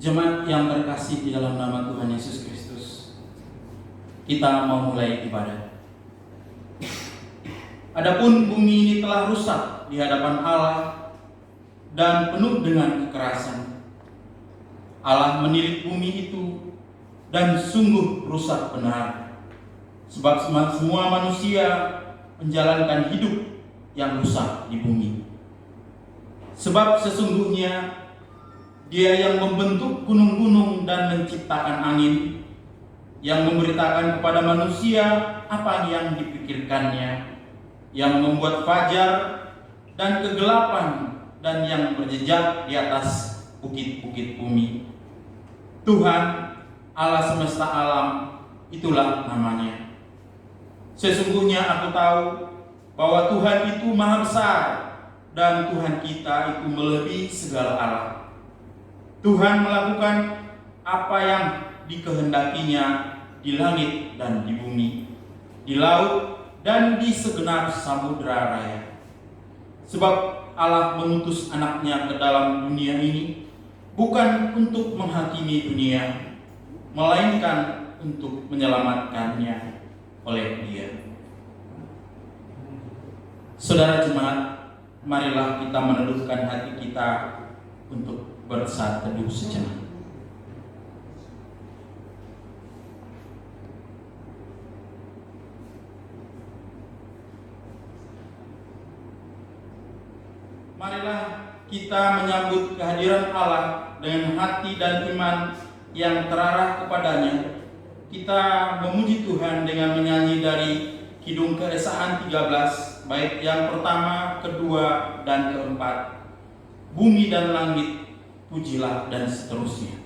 Jemaat yang terkasih di dalam nama Tuhan Yesus Kristus, kita mau mulai ibadah. Adapun bumi ini telah rusak di hadapan Allah dan penuh dengan kekerasan. Allah menilik bumi itu dan sungguh rusak benar, sebab semua manusia menjalankan hidup yang rusak di bumi. Sebab sesungguhnya Dia yang membentuk gunung-gunung dan menciptakan angin, yang memberitakan kepada manusia apa yang dipikirkannya, yang membuat fajar dan kegelapan, dan yang berjejak di atas bukit-bukit bumi. Tuhan Allah semesta alam, itulah namanya. Sesungguhnya aku tahu bahwa Tuhan itu maha besar, dan Tuhan kita itu melebihi segala Allah. Tuhan melakukan apa yang dikehendakinya di langit dan di bumi, di laut dan di segenap samudera raya. Sebab Allah mengutus anaknya ke dalam dunia ini bukan untuk menghakimi dunia, melainkan untuk menyelamatkannya oleh Dia. Saudara jemaat, marilah kita meneduhkan hati kita untuk bersaat teduh sejenak. Marilah kita menyambut kehadiran Allah dengan hati dan iman yang terarah kepadanya. Kita memuji Tuhan dengan menyanyi dari Kidung Keesaan 13, bait yang pertama, kedua, dan keempat. Bumi dan langit, pujilah, dan seterusnya.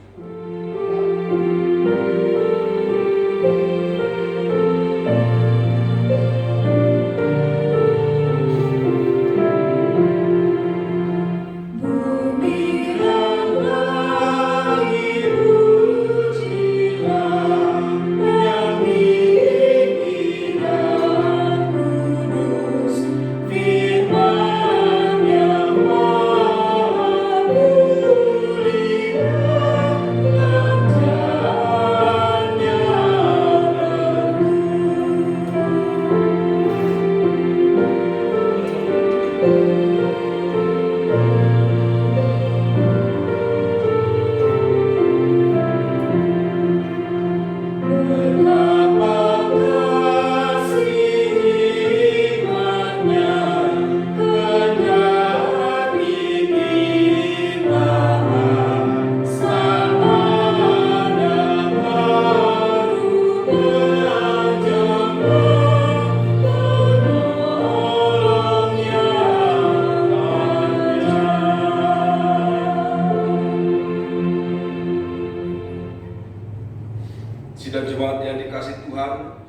Sidang jemaat yang dikasihi Tuhan,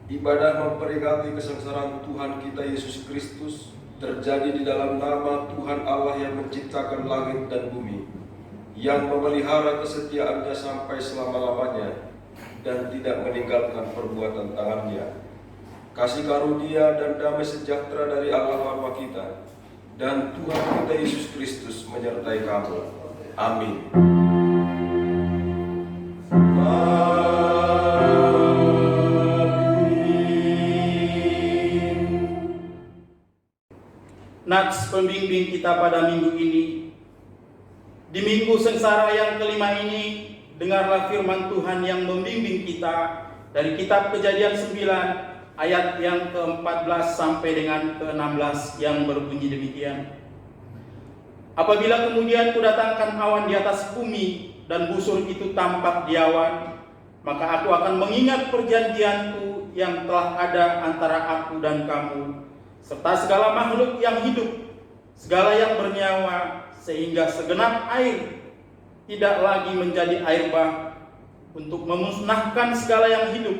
ibadah memperingati kesengsaraan Tuhan kita Yesus Kristus terjadi di dalam nama Tuhan Allah yang menciptakan langit dan bumi, yang memelihara kesetiaannya sampai selama-lamanya dan tidak meninggalkan perbuatan tangannya. Kasih karunia dan damai sejahtera dari Allah Bapa kita dan Tuhan kita Yesus Kristus menyertai kamu. Amin. Nats pembimbing kita pada minggu ini. Di minggu sengsara yang kelima ini, dengarlah firman Tuhan yang membimbing kita dari kitab Kejadian 9 ayat yang ke-14 sampai dengan ke-16 yang berbunyi demikian. Apabila kemudian kudatangkan awan di atas bumi dan busur itu tampak di awan, maka aku akan mengingat perjanjianku yang telah ada antara aku dan kamu, serta segala makhluk yang hidup, segala yang bernyawa, sehingga segenap air tidak lagi menjadi air bah, untuk memusnahkan segala yang hidup.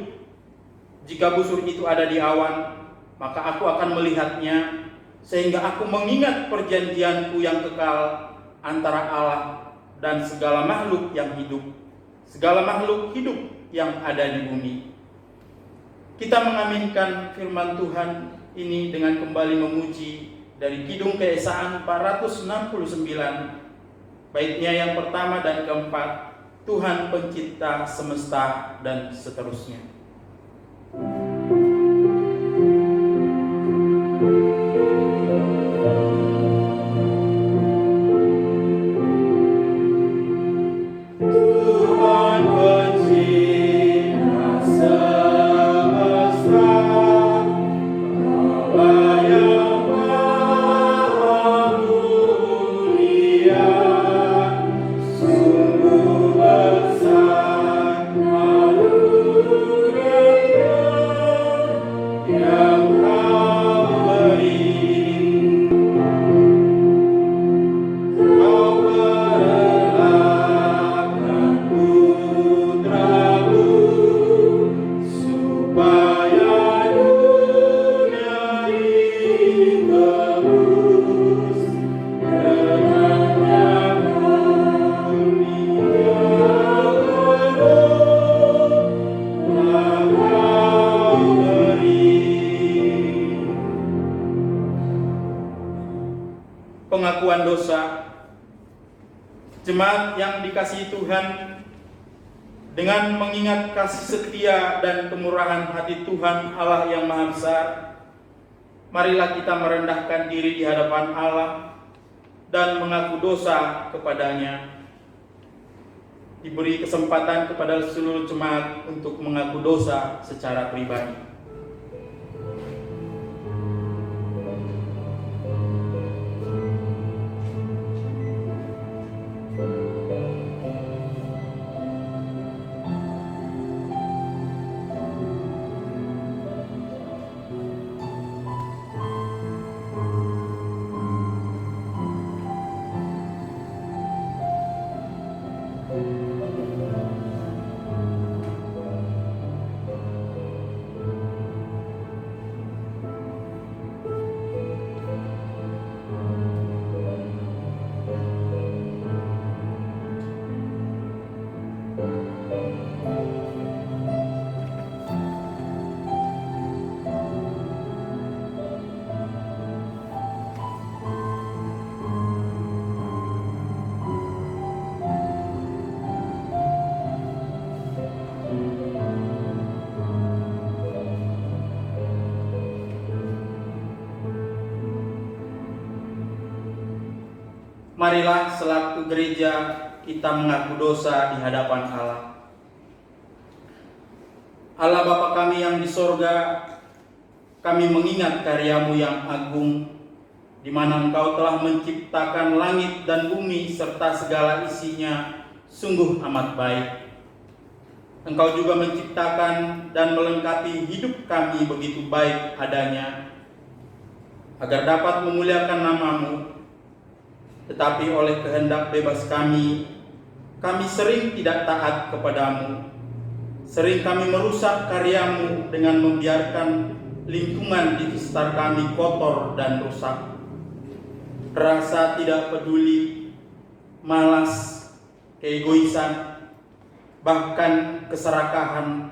Jika busur itu ada di awan, maka aku akan melihatnya, sehingga aku mengingat perjanjianku yang kekal antara Allah dan segala makhluk yang hidup, segala makhluk hidup yang ada di bumi. Kita mengaminkan firman Tuhan ini dengan kembali memuji dari Kidung Keesaan 469 baiknya yang pertama dan keempat, Tuhan pencipta semesta dan seterusnya. Tuhan pencipta semesta, Allah yang maha mulia, sungguh besar anugerah yang Kau beri. Kau perlahan putra-Mu supaya dunia ini tebus dengannya. Pengakuan dosa. Jemaat yang dikasihi Tuhan, dengan mengingat kasih setia dan kemurahan hati Tuhan Allah yang Maha Besar, marilah kita merendahkan diri di hadapan Allah dan mengaku dosa kepadanya. Diberi kesempatan kepada seluruh jemaat untuk mengaku dosa secara pribadi. Marilah selaku gereja kita mengaku dosa di hadapan Allah. Allah Bapa kami yang di sorga, kami mengingat karya-Mu yang agung, di mana Engkau telah menciptakan langit dan bumi serta segala isinya sungguh amat baik. Engkau juga menciptakan dan melengkapi hidup kami begitu baik adanya, agar dapat memuliakan nama-Mu. Tetapi oleh kehendak bebas kami sering tidak taat kepada-Mu. Sering kami merusak karya-Mu dengan membiarkan lingkungan di sekitar kami kotor dan rusak. Rasa tidak peduli, malas, keegoisan, bahkan keserakahan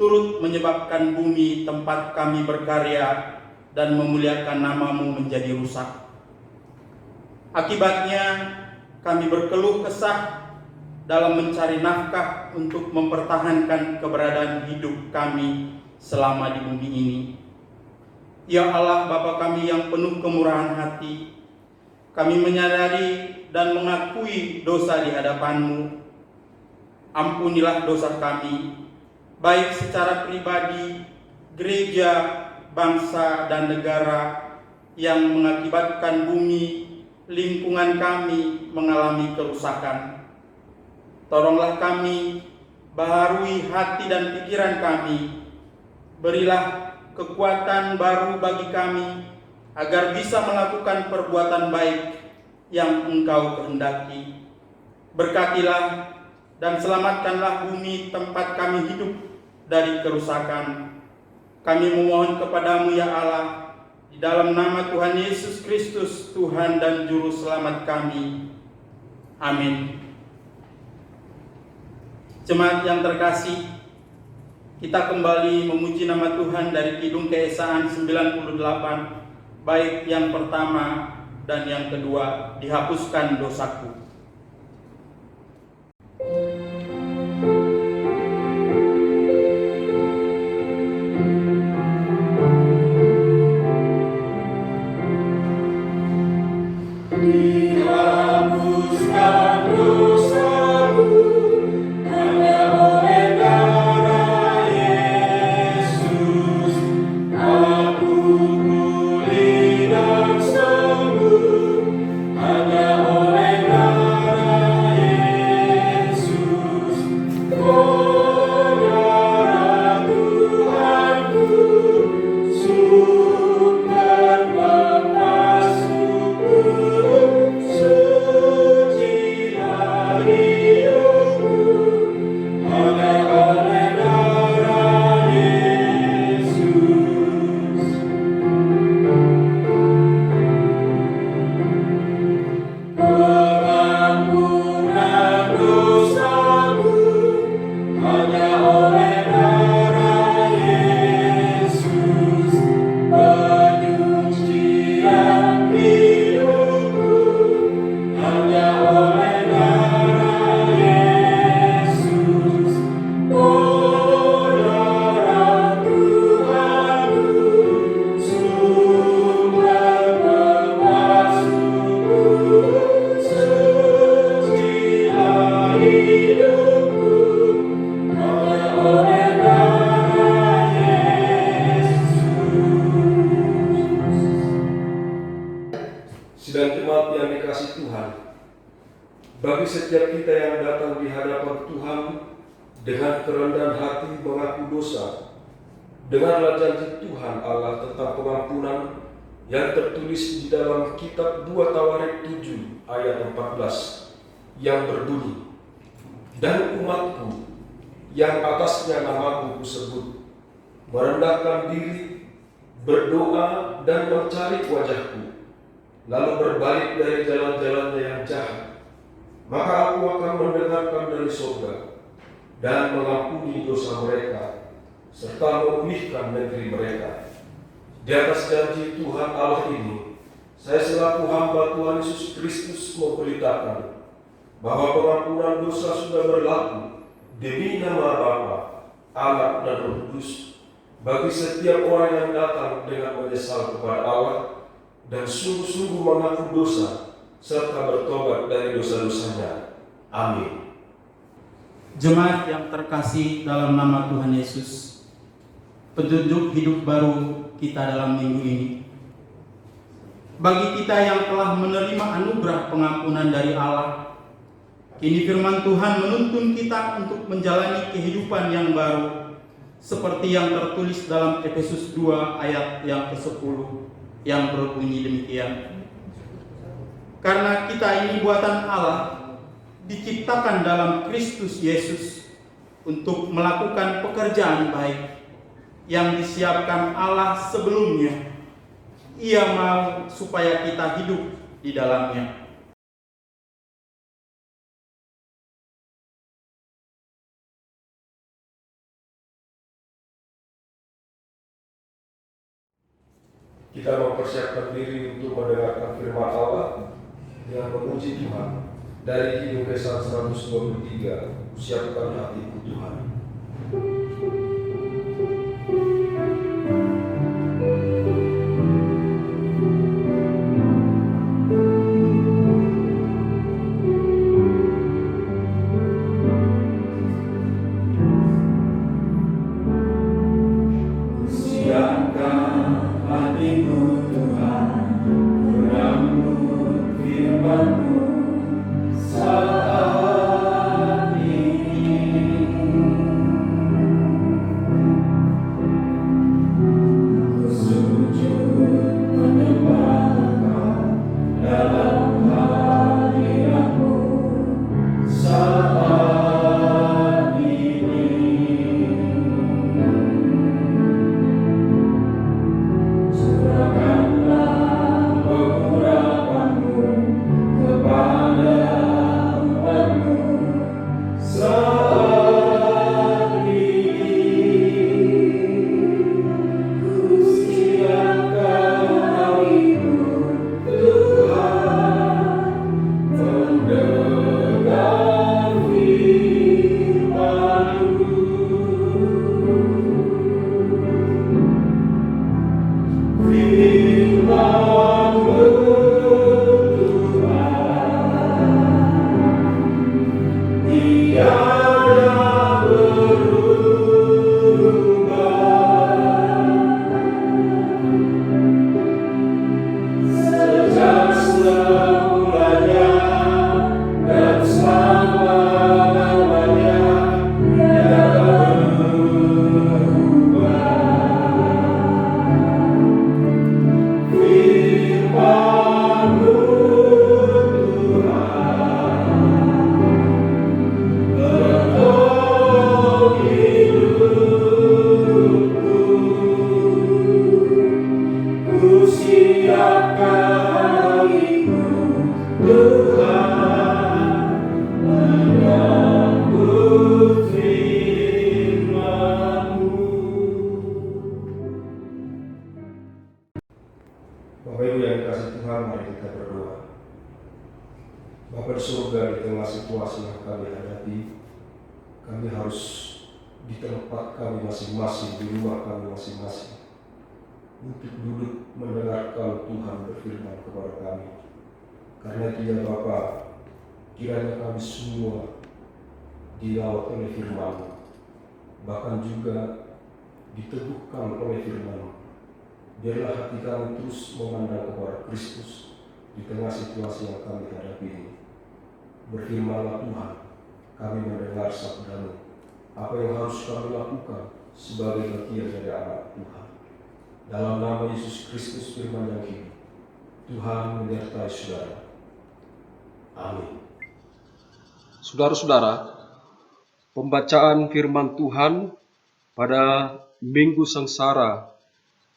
turut menyebabkan bumi tempat kami berkarya dan memuliakan nama-Mu menjadi rusak. Akibatnya kami berkeluh kesah dalam mencari nafkah untuk mempertahankan keberadaan hidup kami selama di bumi ini. Ya Allah Bapa kami yang penuh kemurahan hati, kami menyadari dan mengakui dosa di hadapan-Mu. Ampunilah dosa kami, baik secara pribadi, gereja, bangsa, dan negara, yang mengakibatkan bumi, lingkungan kami mengalami kerusakan. Tolonglah kami, baharui hati dan pikiran kami. Berilah kekuatan baru bagi kami, agar bisa melakukan perbuatan baik yang Engkau kehendaki. Berkatilah dan selamatkanlah bumi tempat kami hidup dari kerusakan. Kami memohon kepadamu ya Allah, di dalam nama Tuhan Yesus Kristus, Tuhan dan Juru Selamat kami. Amin. Jemaat yang terkasih, kita kembali memuji nama Tuhan dari Kidung Keesaan 98, baik yang pertama dan yang kedua, dihapuskan dosaku. Sidang jemaat yang dikasihi Tuhan, bagi setiap kita yang datang di hadapan Tuhan dengan kerendahan hati mengaku dosa, dengarlah janji Tuhan Allah tentang pengampunan yang tertulis di dalam kitab 2 Tawarik 7 ayat 14 yang berbunyi, "Dan umatku yang atasnya namaku kusebut, merendahkan diri, berdoa dan mencari wajahku, lalu berbalik dari jalan-jalannya yang jahat, maka aku akan mendengarkan dari surga dan mengampuni dosa mereka, serta memulihkan negeri mereka." Di atas janji Tuhan Allah ini, saya selaku hamba Tuhan Yesus Kristus memberitakan bahwa pengampunan dosa sudah berlaku demi nama Bapa, Anak dan Roh Kudus bagi setiap orang yang datang dengan menyesal kepada Allah dan sungguh-sungguh mengaku dosa serta bertobat dari dosa-dosanya. Amin. Jemaat yang terkasih dalam nama Tuhan Yesus, petunjuk hidup baru kita dalam minggu ini. Bagi kita yang telah menerima anugerah pengampunan dari Allah, kini firman Tuhan menuntun kita untuk menjalani kehidupan yang baru, seperti yang tertulis dalam Efesus 2 ayat yang ke-10 yang berbunyi demikian. Karena kita ini buatan Allah, diciptakan dalam Kristus Yesus untuk melakukan pekerjaan baik yang disiapkan Allah sebelumnya. Ia mau supaya kita hidup di dalamnya. Kita mempersiapkan diri untuk mendengarkan firman Allah dengan memuji Tuhan dari Kidung Kesan 123, "Siapkan hatiku Tuhan." Bapak Ibu yang dikasihi Tuhan, mari kita berdoa. Bapa di surga, di tengah situasi yang kami hadapi, kami harus di tempat kami masing-masing, di rumah kami masing-masing, untuk duduk mendengarkan Tuhan berfirman kepada kami. Karena itu ya Bapa, kiranya kami semua dilawat oleh firman-Mu, bahkan juga diteguhkan oleh firman-Mu. Biarlah hati kami terus memandang kepada Kristus di tengah situasi yang kami hadapi ini. Berfirmanlah Tuhan, kami mendengar sabda-Mu, apa yang harus kami lakukan sebagai bagian dari anak Tuhan. Dalam nama Yesus Kristus firman yang hidup, Tuhan menyertai saudara. Amin. Saudara-saudara, pembacaan firman Tuhan pada Minggu Sengsara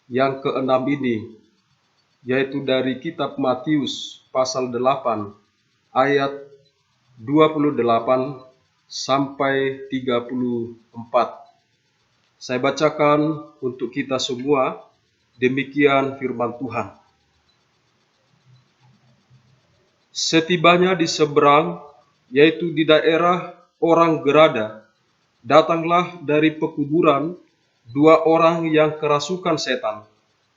yang ke-6 ini, yaitu dari kitab Matius pasal 8 ayat 28 sampai 34. Saya bacakan untuk kita semua, demikian firman Tuhan. Setibanya di seberang, yaitu di daerah orang Gerada, datanglah dari pekuburan 2 orang yang kerasukan setan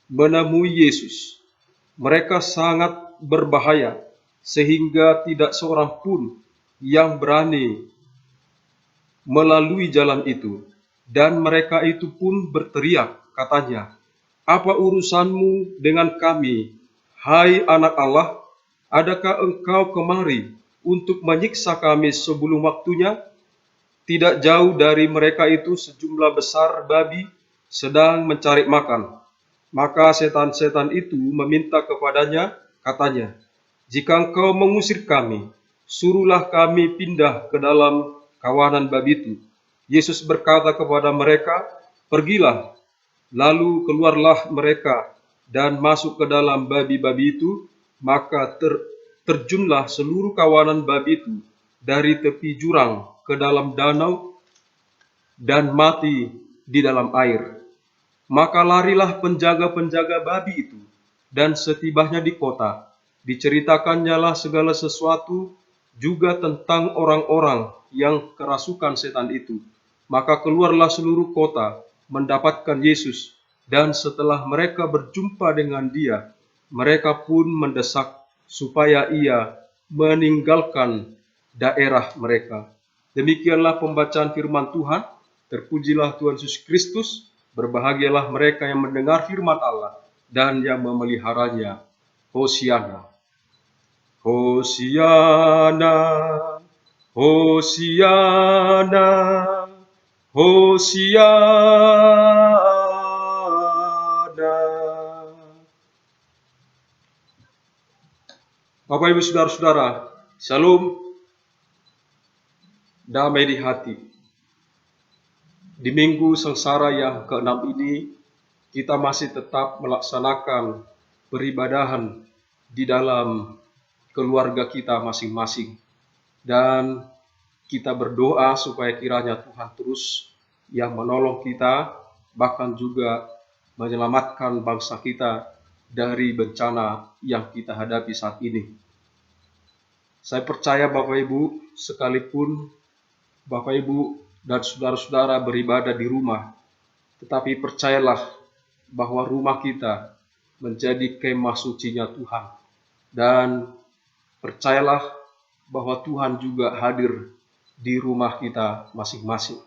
menemui Yesus. Mereka sangat berbahaya, sehingga tidak seorang pun yang berani melalui jalan itu. Dan mereka itu pun berteriak, katanya, "Apa urusanmu dengan kami, hai anak Allah? Adakah engkau kemari untuk menyiksa kami sebelum waktunya?" Tidak jauh dari mereka itu sejumlah besar babi sedang mencari makan. Maka setan-setan itu meminta kepadanya, katanya, "Jika engkau mengusir kami, suruhlah kami pindah ke dalam kawanan babi itu." Yesus berkata kepada mereka, "Pergilah." Lalu keluarlah mereka dan masuk ke dalam babi-babi itu, maka terjunlah seluruh kawanan babi itu dari tepi jurang ke dalam danau dan mati di dalam air. Maka larilah penjaga-penjaga babi itu, dan setibanya di kota, diceritakannya segala sesuatu juga tentang orang-orang yang kerasukan setan itu. Maka keluarlah seluruh kota mendapatkan Yesus, dan setelah mereka berjumpa dengan Dia, mereka pun mendesak supaya Ia meninggalkan daerah mereka. Demikianlah pembacaan firman Tuhan. Terpujilah Tuhan Yesus Kristus. Berbahagialah mereka yang mendengar firman Allah dan yang memeliharanya. Hosiana. Hosiana. Hosiana. Hosiana. Bapak Ibu Saudara-saudara, Shalom. Damai di hati. Di Minggu Sengsara yang ke-6 ini, kita masih tetap melaksanakan peribadahan di dalam keluarga kita masing-masing. Dan kita berdoa supaya kiranya Tuhan terus yang menolong kita, bahkan juga menyelamatkan bangsa kita dari bencana yang kita hadapi saat ini. Saya percaya Bapak Ibu, sekalipun Bapak Ibu dan saudara-saudara beribadah di rumah, tetapi percayalah bahwa rumah kita menjadi kemah sucinya Tuhan. Dan percayalah bahwa Tuhan juga hadir di rumah kita masing-masing.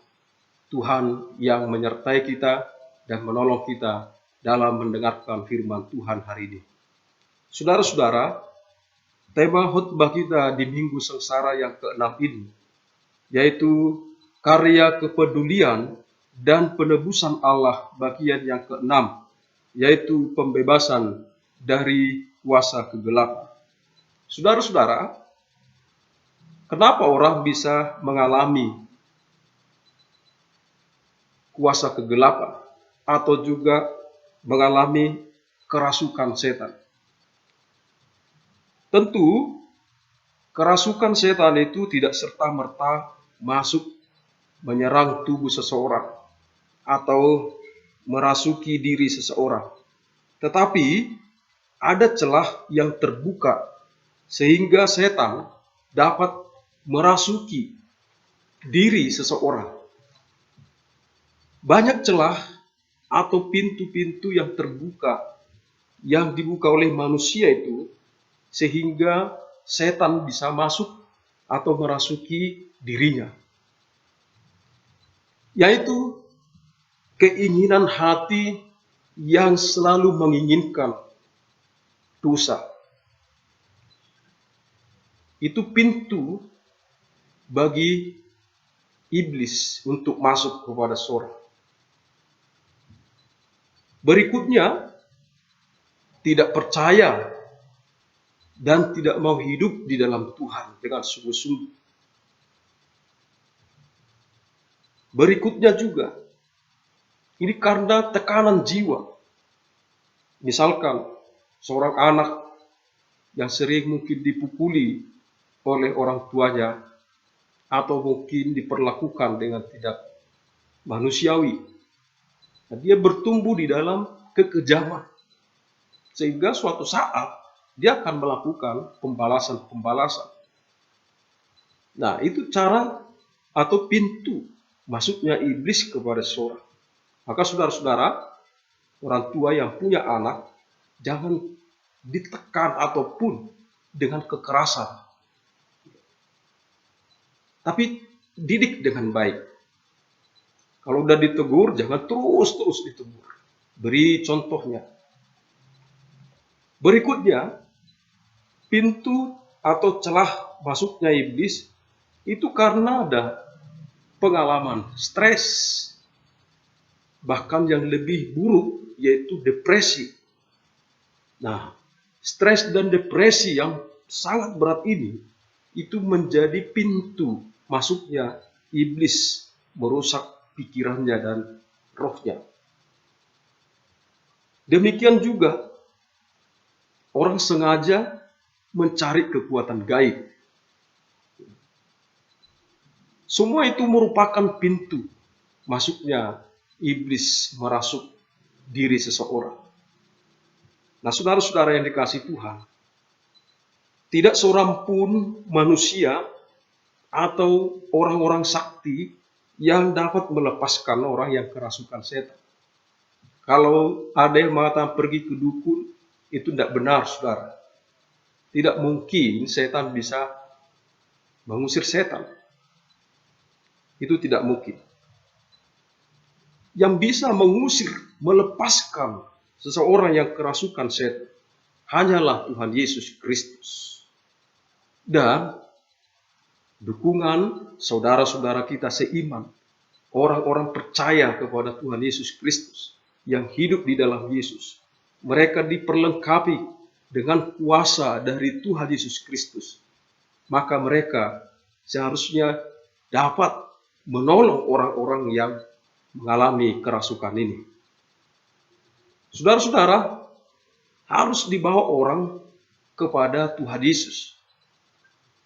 Tuhan yang menyertai kita dan menolong kita dalam mendengarkan firman Tuhan hari ini. Saudara-saudara, tema khotbah kita di Minggu Sengsara yang ke-6 ini, yaitu karya kepedulian dan penebusan Allah bagian yang ke-6, yaitu pembebasan dari kuasa kegelapan. Saudara-saudara, kenapa orang bisa mengalami kuasa kegelapan atau juga mengalami kerasukan setan? Tentu Kerasukan setan itu tidak serta-merta masuk menyerang tubuh seseorang atau merasuki diri seseorang. Tetapi ada celah yang terbuka sehingga setan dapat merasuki diri seseorang. Banyak celah atau pintu-pintu yang terbuka yang dibuka oleh manusia itu sehingga setan bisa masuk atau merasuki dirinya. Yaitu keinginan hati yang selalu menginginkan dosa. Itu pintu bagi iblis untuk masuk kepada seorang. Berikutnya, tidak percaya dan tidak mau hidup di dalam Tuhan dengan sungguh-sungguh. Berikutnya juga, ini karena tekanan jiwa. Misalkan seorang anak yang sering mungkin dipukuli oleh orang tuanya atau mungkin diperlakukan dengan tidak manusiawi. Nah, dia bertumbuh di dalam kekejaman. Sehingga suatu saat dia akan melakukan pembalasan-pembalasan. Nah, itu cara atau pintu masuknya iblis kepada seorang. Maka saudara-saudara, orang tua yang punya anak, jangan ditekan ataupun dengan kekerasan. Tapi didik dengan baik. Kalau udah ditegur, jangan terus-terus ditegur. Beri contohnya. Berikutnya, pintu atau celah masuknya iblis itu karena ada pengalaman stres, bahkan yang lebih buruk yaitu depresi. Nah, stres dan depresi yang sangat berat ini itu menjadi pintu masuknya iblis merusak pikirannya dan rohnya. Demikian juga orang sengaja mencari kekuatan gaib. Semua itu merupakan pintu masuknya iblis merasuk diri seseorang. Nah, saudara-saudara yang dikasihi Tuhan, tidak seorang pun manusia atau orang-orang sakti yang dapat melepaskan orang yang kerasukan setan. Kalau ada yang mengatakan pergi ke dukun, itu tidak benar, saudara. Tidak mungkin setan bisa mengusir setan. Itu tidak mungkin. Yang bisa mengusir, melepaskan seseorang yang kerasukan setan hanyalah Tuhan Yesus Kristus. Dan dukungan saudara-saudara kita seiman, orang-orang percaya kepada Tuhan Yesus Kristus yang hidup di dalam Yesus. Mereka diperlengkapi dengan kuasa dari Tuhan Yesus Kristus. Maka mereka seharusnya dapat menolong orang-orang yang mengalami kerasukan ini. Saudara-saudara, harus dibawa orang kepada Tuhan Yesus.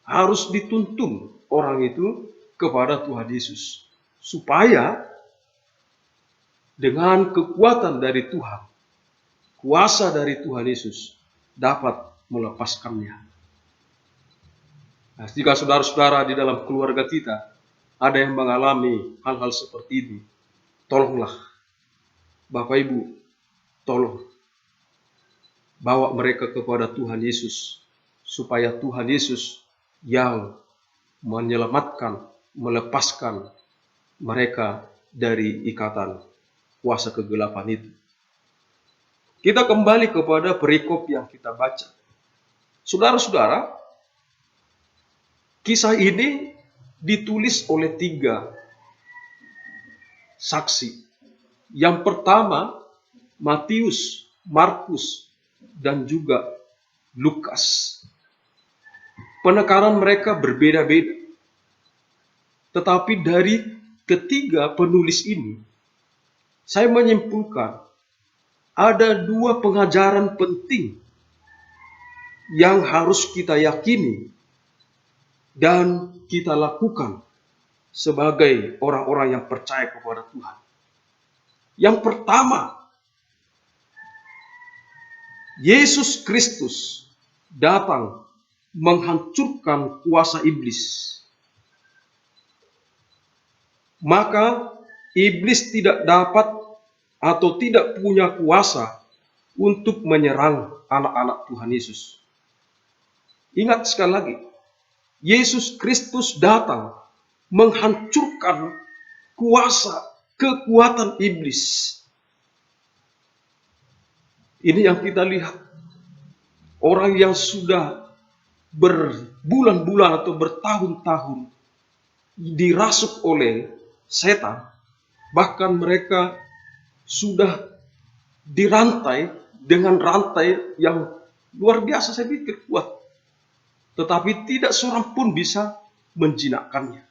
Harus dituntun orang itu kepada Tuhan Yesus. Supaya dengan kekuatan dari Tuhan, kuasa dari Tuhan Yesus dapat melepaskannya. Nah, jika saudara-saudara di dalam keluarga kita ada yang mengalami hal-hal seperti ini, tolonglah Bapak Ibu, tolong bawa mereka kepada Tuhan Yesus, supaya Tuhan Yesus yang menyelamatkan, melepaskan mereka dari ikatan kuasa kegelapan itu. Kita kembali kepada perikop yang kita baca. Saudara-saudara, kisah ini ditulis oleh 3 saksi. Yang pertama, Matius, Markus, dan juga Lukas. Penekanan mereka berbeda-beda. Tetapi dari ketiga penulis ini, saya menyimpulkan ada 2 pengajaran penting yang harus kita yakini dan kita lakukan sebagai orang-orang yang percaya kepada Tuhan. Yang pertama, Yesus Kristus datang menghancurkan kuasa iblis. Maka iblis tidak dapat atau tidak punya kuasa untuk menyerang anak-anak Tuhan Yesus. Ingat sekali lagi, Yesus Kristus datang menghancurkan kuasa kekuatan iblis. Ini yang kita lihat. Orang yang sudah berbulan-bulan atau bertahun-tahun dirasuk oleh setan, bahkan mereka sudah dirantai dengan rantai yang luar biasa, saya pikir kuat. Tetapi tidak seorang pun bisa menjinakkannya.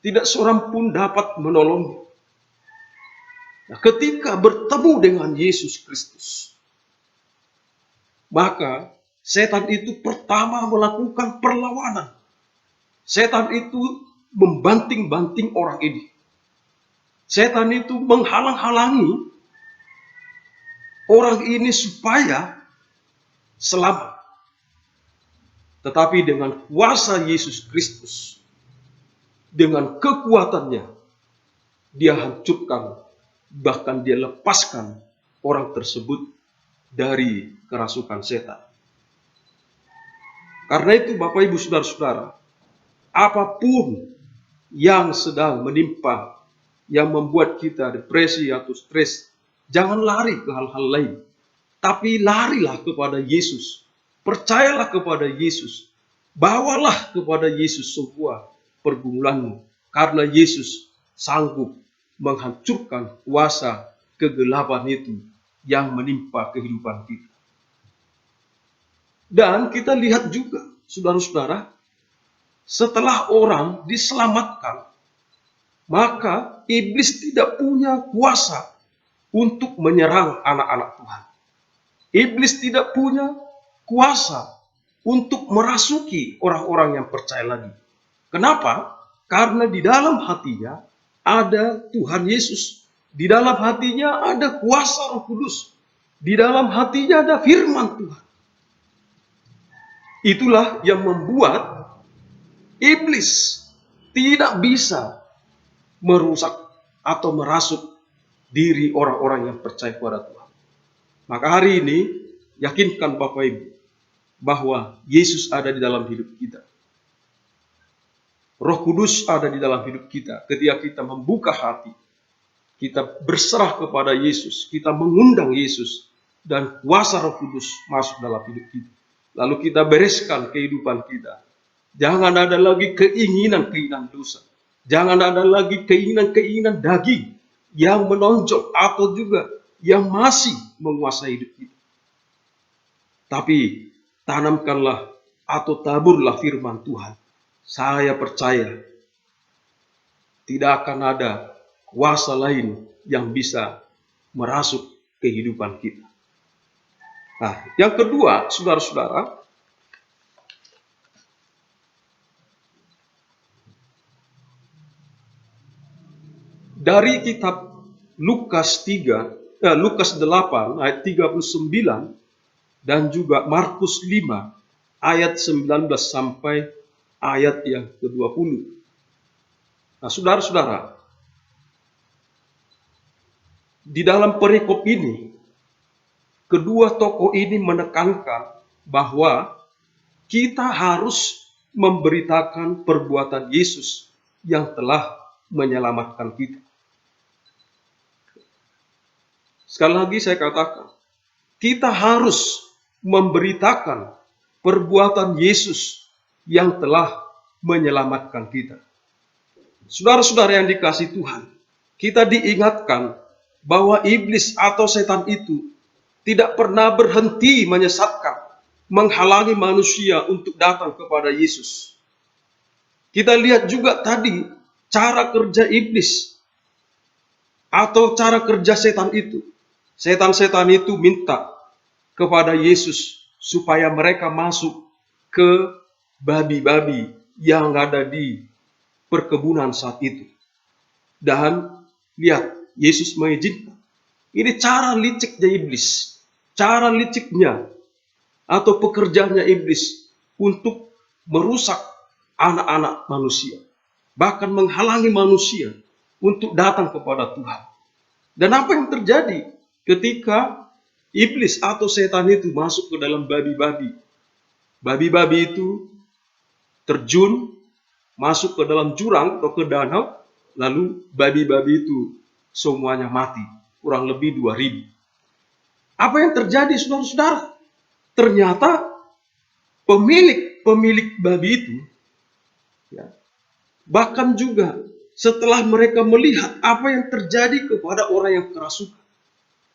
Tidak seorang pun dapat menolongnya. Nah, ketika bertemu dengan Yesus Kristus, maka setan itu pertama melakukan perlawanan. Setan itu membanting-banting orang ini. Setan itu menghalang-halangi orang ini supaya selamat. Tetapi dengan kuasa Yesus Kristus, dengan kekuatannya, dia hancurkan, bahkan dia lepaskan orang tersebut dari kerasukan setan. Karena itu Bapak Ibu Saudara-saudara, apapun yang sedang menimpa, yang membuat kita depresi atau stres, jangan lari ke hal-hal lain. Tapi larilah kepada Yesus. Percayalah kepada Yesus. Bawalah kepada Yesus semua pergumulanmu. Karena Yesus sanggup menghancurkan kuasa kegelapan itu yang menimpa kehidupan kita. Dan kita lihat juga, saudara-saudara, setelah orang diselamatkan, maka iblis tidak punya kuasa untuk menyerang anak-anak Tuhan. Iblis tidak punya kuasa untuk merasuki orang-orang yang percaya lagi. Kenapa? Karena di dalam hatinya ada Tuhan Yesus. Di dalam hatinya ada kuasa Roh Kudus. Di dalam hatinya ada firman Tuhan. Itulah yang membuat iblis tidak bisa merusak atau merasuk diri orang-orang yang percaya kepada Tuhan. Maka hari ini, yakinkan Bapak Ibu bahwa Yesus ada di dalam hidup kita. Roh Kudus ada di dalam hidup kita. Ketika kita membuka hati, kita berserah kepada Yesus, kita mengundang Yesus, dan kuasa Roh Kudus masuk dalam hidup kita. Lalu kita bereskan kehidupan kita. Jangan ada lagi keinginan-keinginan dosa. Jangan ada lagi keinginan-keinginan daging yang menonjol atau juga yang masih menguasai hidup kita. Tapi tanamkanlah atau taburlah firman Tuhan. Saya percaya tidak akan ada kuasa lain yang bisa merasuk kehidupan kita. Nah, yang kedua, saudara-saudara, dari kitab Lukas 8 ayat 39 dan juga Markus 5 ayat 19 sampai ayat yang ke-20. Nah, saudara-saudara, di dalam perikop ini, kedua tokoh ini menekankan bahwa kita harus memberitakan perbuatan Yesus yang telah menyelamatkan kita. Sekali lagi saya katakan, kita harus memberitakan perbuatan Yesus yang telah menyelamatkan kita. Saudara-saudara yang dikasihi Tuhan, kita diingatkan bahwa iblis atau setan itu tidak pernah berhenti menyesatkan, menghalangi manusia untuk datang kepada Yesus. Kita lihat juga tadi cara kerja iblis atau cara kerja setan itu. Setan-setan itu minta kepada Yesus supaya mereka masuk ke babi-babi yang ada di perkebunan saat itu. Dan lihat, Yesus mengizinkan. Ini cara liciknya iblis. Cara liciknya atau pekerjaannya iblis untuk merusak anak-anak manusia. Bahkan menghalangi manusia untuk datang kepada Tuhan. Dan apa yang terjadi ketika iblis atau setan itu masuk ke dalam babi-babi? Babi-babi itu terjun, masuk ke dalam jurang atau ke danau, lalu babi-babi itu semuanya mati, kurang lebih 2.000. Apa yang terjadi, saudara-saudara? Ternyata pemilik babi itu, ya, bahkan juga setelah mereka melihat apa yang terjadi kepada orang yang kerasukan,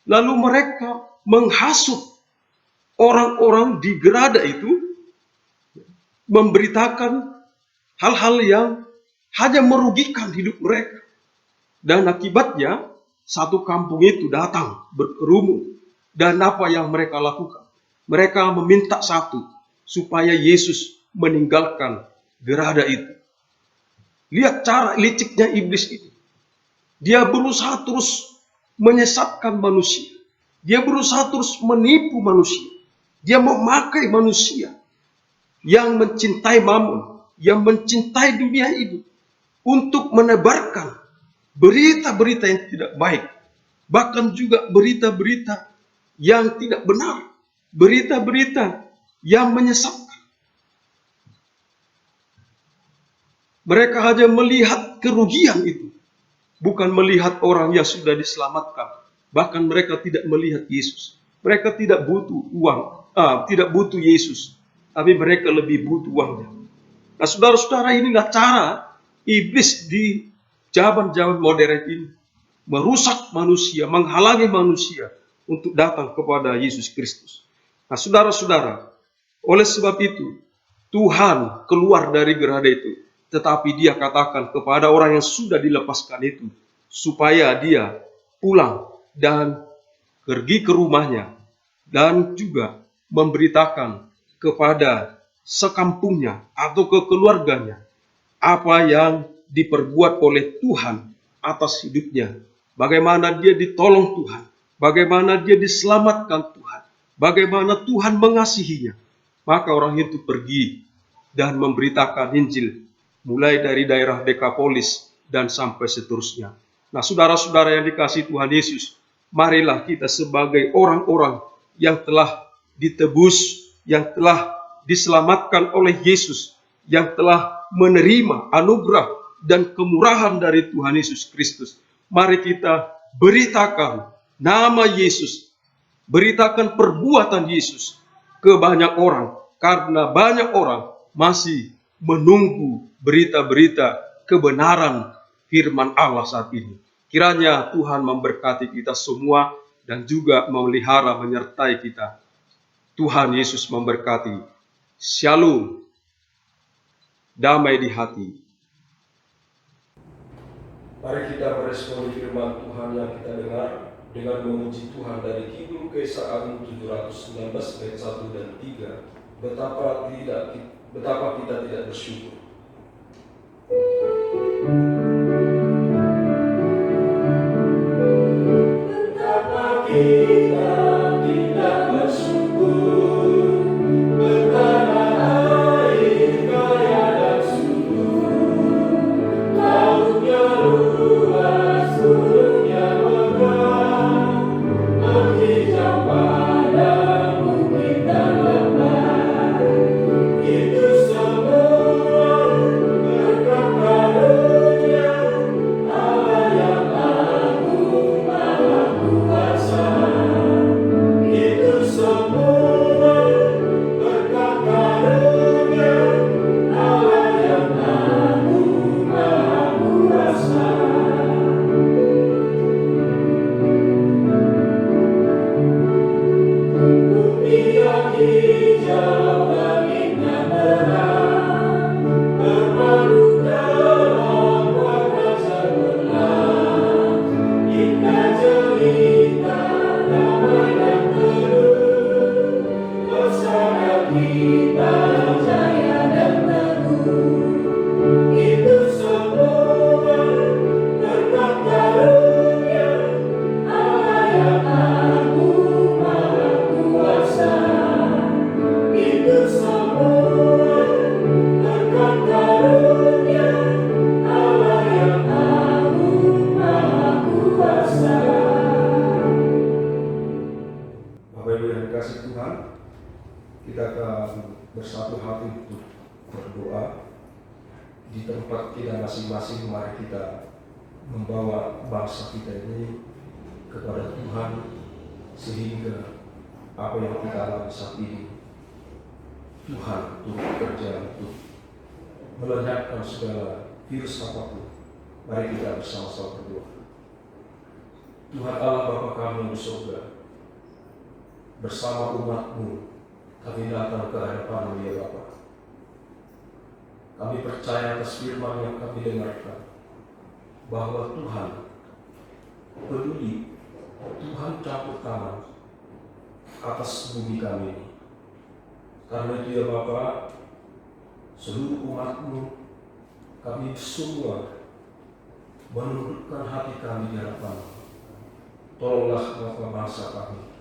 lalu mereka menghasut orang-orang di gerada itu, memberitakan hal-hal yang hanya merugikan hidup mereka. Dan akibatnya satu kampung itu datang berkerumun. Dan apa yang mereka lakukan? Mereka meminta satu, supaya Yesus meninggalkan gerada itu. Lihat cara liciknya iblis ini. Dia berusaha terus menyesatkan manusia. Dia berusaha terus menipu manusia. Dia memakai manusia yang mencintai mammon, yang mencintai dunia ini, untuk menebarkan berita-berita yang tidak baik, bahkan juga berita-berita yang tidak benar, berita-berita yang menyesatkan. Mereka hanya melihat kerugian itu, bukan melihat orang yang sudah diselamatkan. Bahkan mereka tidak melihat Yesus. Mereka tidak butuh uang, tidak butuh Yesus, tapi mereka lebih butuh uangnya. Nah, saudara-saudara, inilah cara iblis di zaman-zaman modern ini merusak manusia, menghalangi manusia untuk datang kepada Yesus Kristus. Nah, saudara-saudara, oleh sebab itu Tuhan keluar dari gerada itu, tetapi Dia katakan kepada orang yang sudah dilepaskan itu supaya dia pulang dan pergi ke rumahnya, dan juga memberitakan kepada sekampungnya atau ke keluarganya apa yang diperbuat oleh Tuhan atas hidupnya. Bagaimana dia ditolong Tuhan, bagaimana dia diselamatkan Tuhan, bagaimana Tuhan mengasihinya. Maka orang itu pergi dan memberitakan Injil mulai dari daerah Dekapolis dan sampai seterusnya. Nah, saudara-saudara yang dikasihi Tuhan Yesus, marilah kita sebagai orang-orang yang telah ditebus, yang telah diselamatkan oleh Yesus, yang telah menerima anugerah dan kemurahan dari Tuhan Yesus Kristus. Mari kita beritakan nama Yesus, beritakan perbuatan Yesus ke banyak orang, karena banyak orang masih menunggu berita-berita kebenaran firman Allah saat ini. Kiranya Tuhan memberkati kita semua dan juga memelihara menyertai kita. Tuhan Yesus memberkati. Shalom. Damai di hati. Mari kita meresponi firman Tuhan yang kita dengar dengan memuji Tuhan dari Kidung Kesaan 719 ayat 1 dan 3. Betapa kita tidak bersyukur. Betapa kita tidak bersyukur, bertanah air kaya dan subur, lautnya luas, gunungnya megah, menghijau padang bukit dan lembah. Itu semua di tempat kita masing-masing, mari kita membawa bangsa kita ini kepada Tuhan, sehingga apa yang kita alami saat ini Tuhan turut bekerja untuk melenyapkan segala virus apapun. Mari kita bersama-sama berdoa. Tuhan Allah Bapa kami yang di surga, bersama umat-Mu kami datang ke hadapan-Mu ya Bapa. Kami percaya atas firman yang kami dengarkan, bahwa Tuhan peduli, Tuhan campur tangan atas bumi kami ini. Karena itu ya Bapa, seluruh umat-Mu, kami semua menundukkan hati kami di hadapan. Tolonglah Bapa bangsa kami,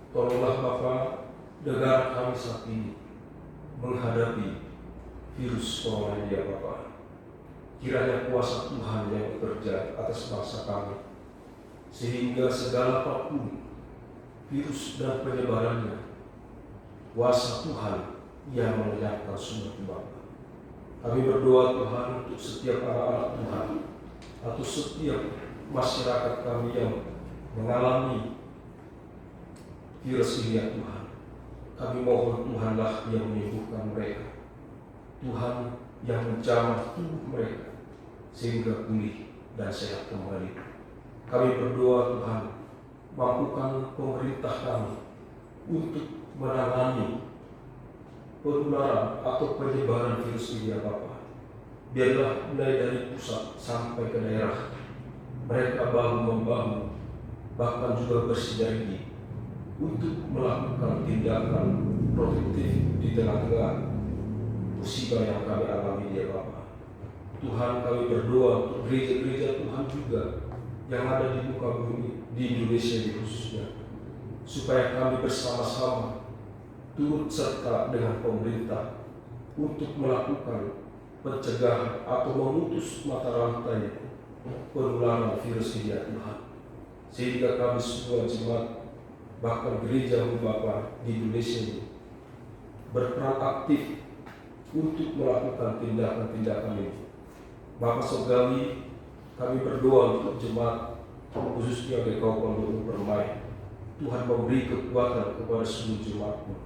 tolonglah Bapa negara kami saat ini menghadapi virus corona ini ya Bapa. Kiranya kuasa Tuhan yang bekerja atas bangsa kami, sehingga segala apapun virus dan penyebarannya, kuasa Tuhan yang melenyapkan semua itu Bapa. Kami berdoa Tuhan untuk setiap anak-anak Tuhan, atau setiap masyarakat kami yang mengalami virus ini ya Tuhan. Kami mohon Tuhanlah yang menyembuhkan mereka, Tuhan yang menjamah tubuh mereka sehingga pulih dan sehat kembali. Kami berdoa Tuhan, mampukan pemerintah kami untuk menangani penularan atau penyebaran virus ini ya Bapa. Biarlah mulai dari pusat sampai ke daerah, mereka bahu-membahu, bahkan juga bersinergi untuk melakukan tindakan protektif di tengah-tengah musibah yang kami alami ya Bapa. Tuhan, kami berdoa untuk gereja-gereja Tuhan juga yang ada di muka bumi, di Indonesia di khususnya, supaya kami bersama-sama turut serta dengan pemerintah untuk melakukan pencegahan atau memutus mata rantai penularan virus ini ya Tuhan. Sehingga kami semua jemaat, bahkan gereja Bapa di Indonesia ini berperan aktif untuk melakukan tindakan-tindakan ini. Bapa Surgawi, kami berdoa untuk jemaat, khususnya GKU Pondok Permai. Tuhan memberi kekuatan kepada seluruh jemaat-Mu.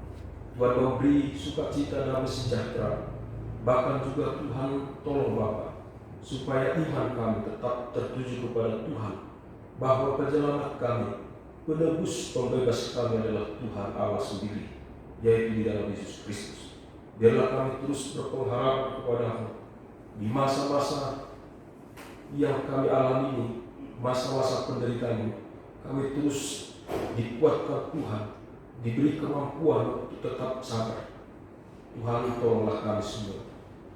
Tuhan memberi sukacita dan sejahtera. Bahkan juga Tuhan tolong Bapa, supaya iman kami tetap tertuju kepada Tuhan, bahwa penyelamat kami, penebus pembebas kami adalah Tuhan Allah sendiri, yaitu di dalam Yesus Kristus. Biarlah kami terus berpengharapan kepada-Mu di masa-masa yang kami alami ini, masa-masa penderitaan ini. Kami terus dikuatkan Tuhan, diberi kemampuan untuk tetap sabar. Tuhan, tolonglah kami semua.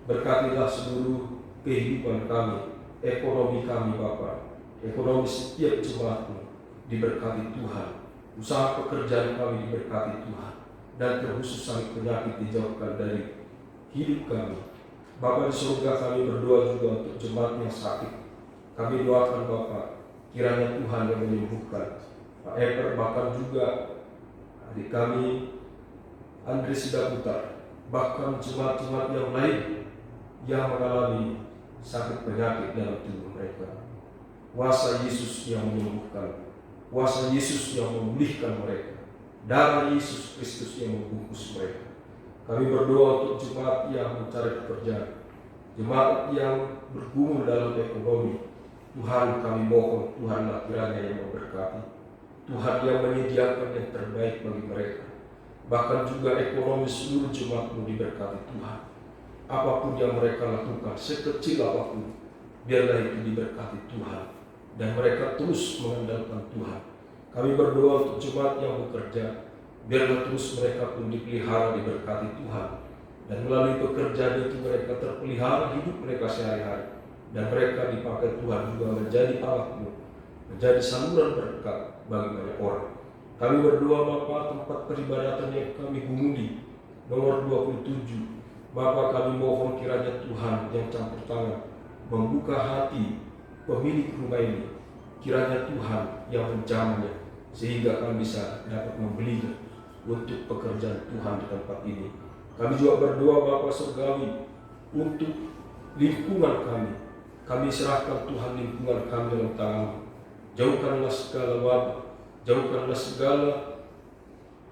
Berkatilah seluruh kehidupan kami, ekonomi kami Bapa, ekonomi setiap jemaat-Mu diberkati Tuhan. Usaha pekerjaan kami diberkati Tuhan, dan terkhusus sakit penyakit dijauhkan dari hidup kami. Bapa di surga, kami berdoa juga untuk jemaat yang sakit. Kami doakan Bapa, kiranya Tuhan yang menyembuhkan Pak Eper, bahkan juga adik kami Andri Sidaputar, bahkan jemaat-jemaat yang lain yang mengalami sakit penyakit dalam tubuh mereka. Kuasa Yesus yang menyembuhkan, kuasa Yesus yang memulihkan mereka, darah Yesus Kristus yang membungkus mereka. Kami berdoa untuk jemaat yang mencari pekerjaan, jemaat yang bergumul dalam ekonomi. Tuhan, kami mohon, Tuhanlah kiranya yang memberkati, Tuhan yang menyediakan yang terbaik bagi mereka. Bahkan juga ekonomi seluruh jemaat-Mu diberkati Tuhan. Apapun yang mereka lakukan, sekecil apapun, biarlah itu diberkati Tuhan, dan mereka terus mengandalkan Tuhan. Kami berdoa untuk jemaat yang bekerja, biarlah terus mereka pun dipelihara, diberkati Tuhan, dan melalui pekerjaan itu mereka terpelihara hidup mereka sehari-hari, dan mereka dipakai Tuhan juga menjadi alat-Mu, menjadi saluran berkat bagi banyak orang. Kami berdoa Bapa, tempat peribadatan yang kami gumuli nomor 27, Bapa, kami mohon kiranya Tuhan yang campur tangan membuka hati pemilik rumah ini, kiranya Tuhan yang menjamahnya sehingga kami bisa dapat membelinya untuk pekerjaan Tuhan di tempat ini. Kami juga berdoa Bapa Surgawi untuk lingkungan kami serahkan Tuhan lingkungan kami dalam tangan-Mu. Jauhkanlah segala wabah, jauhkanlah segala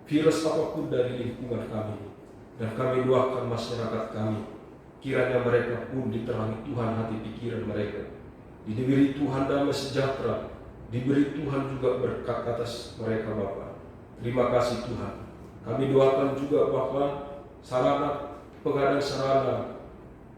virus apapun dari lingkungan kami. Dan kami doakan masyarakat kami, kiranya mereka pun diterangi Tuhan hati pikiran mereka, diberi Tuhan damai sejahtera, diberi Tuhan juga berkat atas mereka Bapa. Terima kasih Tuhan. Kami doakan juga Bapa, sarana pengadaan sarana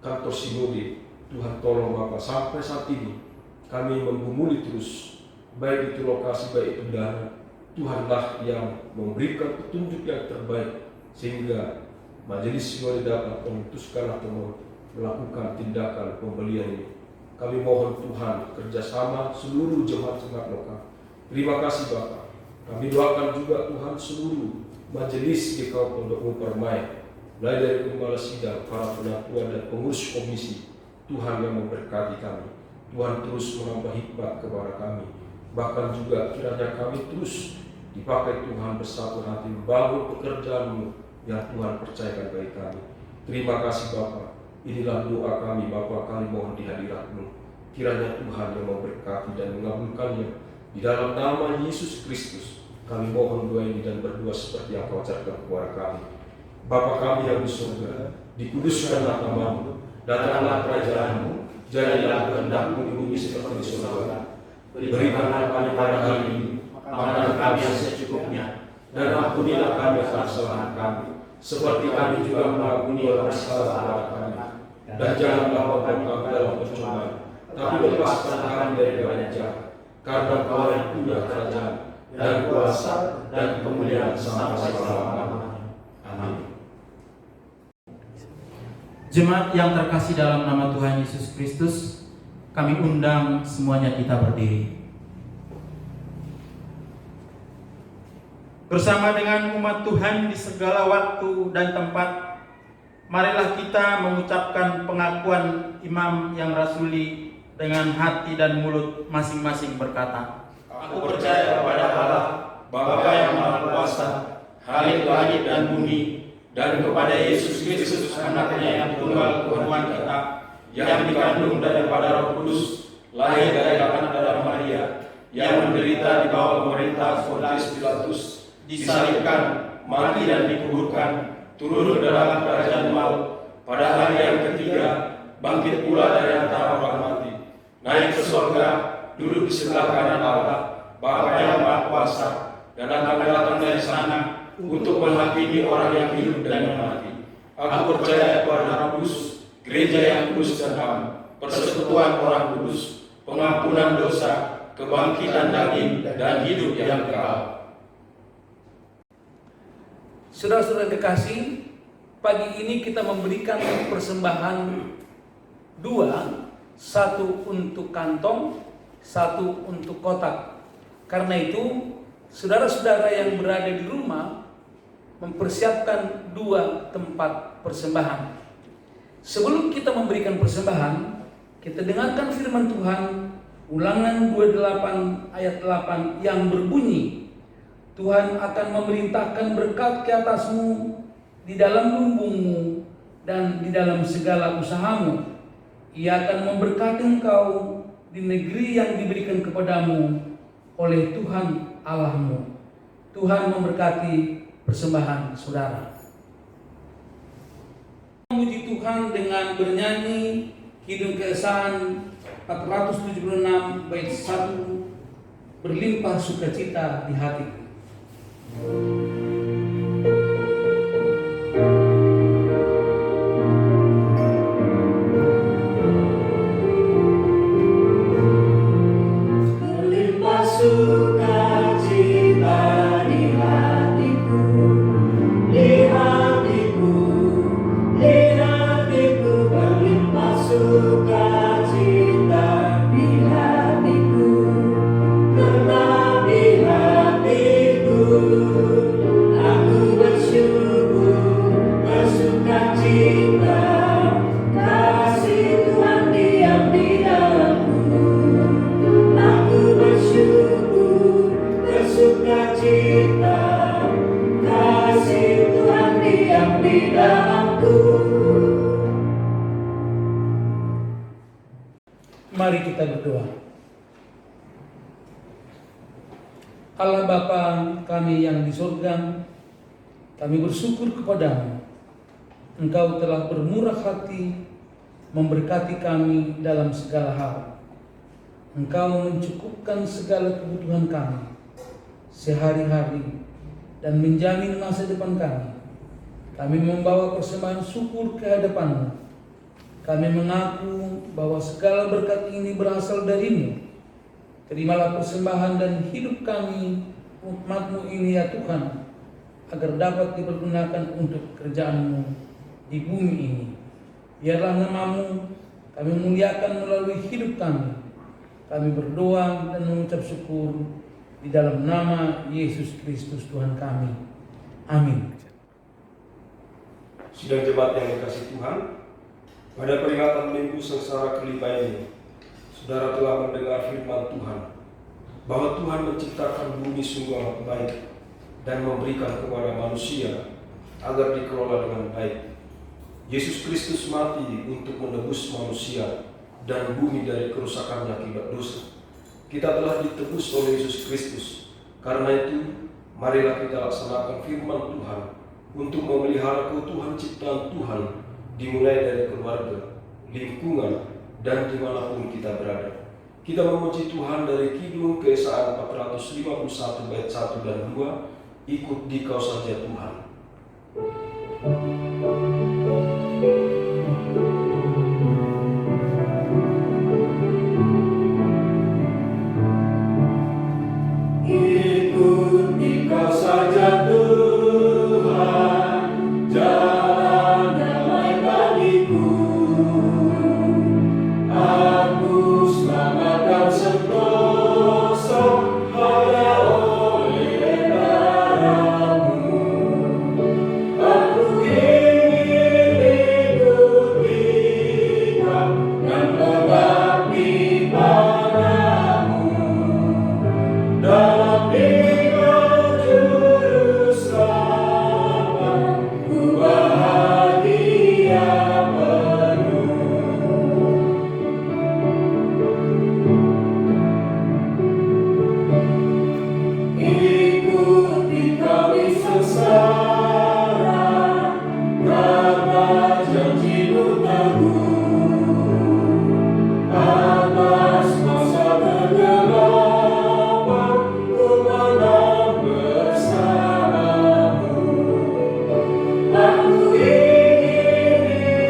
kantor sinode, Tuhan tolong Bapa, sampai saat ini kami menggumuli terus, baik itu lokasi, baik itu dana. Tuhanlah yang memberikan petunjuk yang terbaik, sehingga majelis sinode dapat memutuskan atau melakukan tindakan pembelian ini. Kami mohon Tuhan kerjasama seluruh jemaat-jemaat lokal. Terima kasih Bapak. Kami doakan juga Tuhan seluruh majelis GKU Pondok Permai, mulai dari gembala sidang, para penatua dan pengurus komisi. Tuhan yang memberkati kami. Tuhan terus menambah hikmat kepada kami. Bahkan juga kiranya kami terus dipakai Tuhan bersatu hati membangun pekerjaan-Mu yang Tuhan percayakan bagi kami. Terima kasih Bapa. Inilah doa kami Bapa, kami mohon di hadirat-Mu. Kiranya Tuhan yang memberkati dan mengabulkannya. Di dalam nama Yesus Kristus kami mohon doa ini dan berdoa seperti yang Kau ajarkan kepada kami. Bapa kami yang di surga, dikuduskanlah nama-Mu, datanglah kerajaan-Mu, jadilah kehendak-Mu di bumi seperti di surga. Berikanlah kami pada hari ini makanan kami yang secukupnya, dan ampunilah kami akan kesalahan kami, seperti kami juga mengampuni orang bersalah kepada kami. Dan janganlah membawa kami dalam pencobaan, tapi lepaskan kami dari yang jahat, karena Kau yang punya kerajaan dan kuasa dan kemuliaan sampai selama-lamanya. Amin. Jemaat yang terkasih dalam nama Tuhan Yesus Kristus, kami undang semuanya kita berdiri. Bersama dengan umat Tuhan di segala waktu dan tempat, marilah kita mengucapkan pengakuan imam yang rasuli dengan hati dan mulut masing-masing berkata, Aku percaya kepada Allah, Bapa yang Maha Kuasa, Khalik dan bumi, dan kepada Yesus Kristus, anaknya yang tunggal Tuhan kita, yang dikandung daripada Roh Kudus, lahir dari anak darah Maria, yang menderita di bawah pemerintah Pontius Pilatus, disalibkan, mati dan dikuburkan, turun ke dalam kerajaan maut, pada hari yang ketiga bangkit pula dari antara orang mati, naik ke surga, duduk di sebelah kanan Allah, Bapa yang Maha Kuasa, dan akan datang dari sana untuk menghakimi orang yang hidup dan yang mati. Aku percaya kepada Roh Kudus, gereja yang kudus dan ham, persekutuan orang kudus, pengampunan dosa, kebangkitan daging, dan hidup yang kekal. Saudara-saudara kekasih, pagi ini kita memberikan persembahan dua, satu untuk kantong, satu untuk kotak. Karena itu, saudara-saudara yang berada di rumah mempersiapkan dua tempat persembahan. Sebelum kita memberikan persembahan, kita dengarkan firman Tuhan, Ulangan 28 ayat 8 yang berbunyi, Tuhan akan memerintahkan berkat ke atasmu di dalam lumbungmu dan di dalam segala usahamu. Ia akan memberkati engkau di negeri yang diberikan kepadamu oleh Tuhan Allahmu. Tuhan memberkati persembahan saudara. Memuji Tuhan dengan bernyanyi Kidung Keesahan 476 bait 1, berlimpah sukacita di hatiku. Berlimpah sukacita di hatiku, di hatiku, di hatiku, berlimpah sukacita di hatiku, karena di hatiku Mari kita berdoa. Allah Bapa kami yang di surga, kami bersyukur kepadamu. Engkau telah bermurah hati memberkati kami dalam segala hal. Engkau mencukupkan segala kebutuhan kami sehari-hari dan menjamin masa depan kami. Kami membawa persembahan syukur ke hadapan-Mu. Kami mengaku bahwa segala berkat ini berasal dari-Mu. Terimalah persembahan dan hidup kami, umat-Mu ini ya Tuhan, agar dapat dipergunakan untuk kerjaan-Mu di bumi ini. Biarlah nama-Mu kami muliakan melalui hidup kami. Kami berdoa dan mengucap syukur di dalam nama Yesus Kristus Tuhan kami. Amin. Sidang jemaat yang dikasihi Tuhan, pada peringatan Minggu Sengsara kelima ini, saudara telah mendengar firman Tuhan, bahwa Tuhan menciptakan bumi sungguh amat baik dan memberikan kepada manusia agar dikelola dengan baik. Yesus Kristus mati untuk menebus manusia dan bumi dari kerusakannya akibat dosa. Kita telah ditebus oleh Yesus Kristus. Karena itu, marilah kita laksanakan firman Tuhan untuk memelihara keutuhan ciptaan Tuhan, dimulai dari keluarga, lingkungan, dan dimanapun kita berada. Kita memuji Tuhan dari Kidung Keesaan 451 bait 1 dan 2, ikut Dikau saja Tuhan. Ikut Dikau saja Tuhan, jalan damai bagiku. Aku selamatkan sentosa hanya oleh darah-Mu. Aku ingin ikut Dikau dan mengabdi padamu. Dalam Dikau juru selamat, ku bahagia penuh. Ikut Dikau di sengsara, karena janji-Mu teguh. Atas masa kegelapan, ku menang bersama-Mu. Aku ingin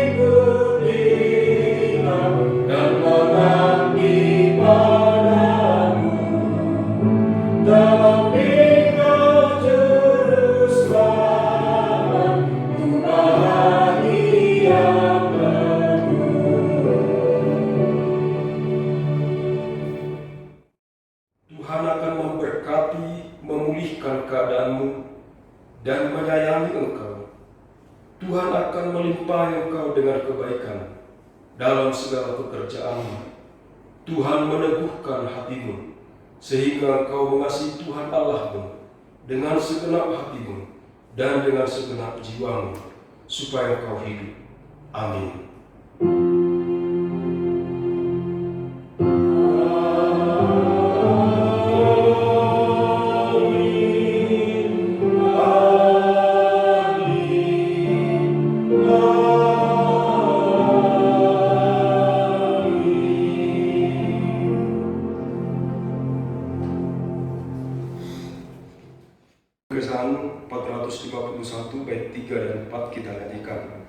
ikut Dikau dan mengabdi padamu. Dalam Dikau juru selamat, ku bahagia penuh. Tuhan akan memberkati, memulihkan keadaanmu, dan menyayangi engkau. Tuhan akan melimpahi engkau dengan kebaikan dalam segala pekerjaanmu. Tuhan meneguhkan hatimu, sehingga engkau mengasihi Tuhan Allahmu dengan segenap hatimu dan dengan segenap jiwamu, supaya engkau hidup. Amin. Kesan 451 bait 3 dan 4 kita nyanyikan.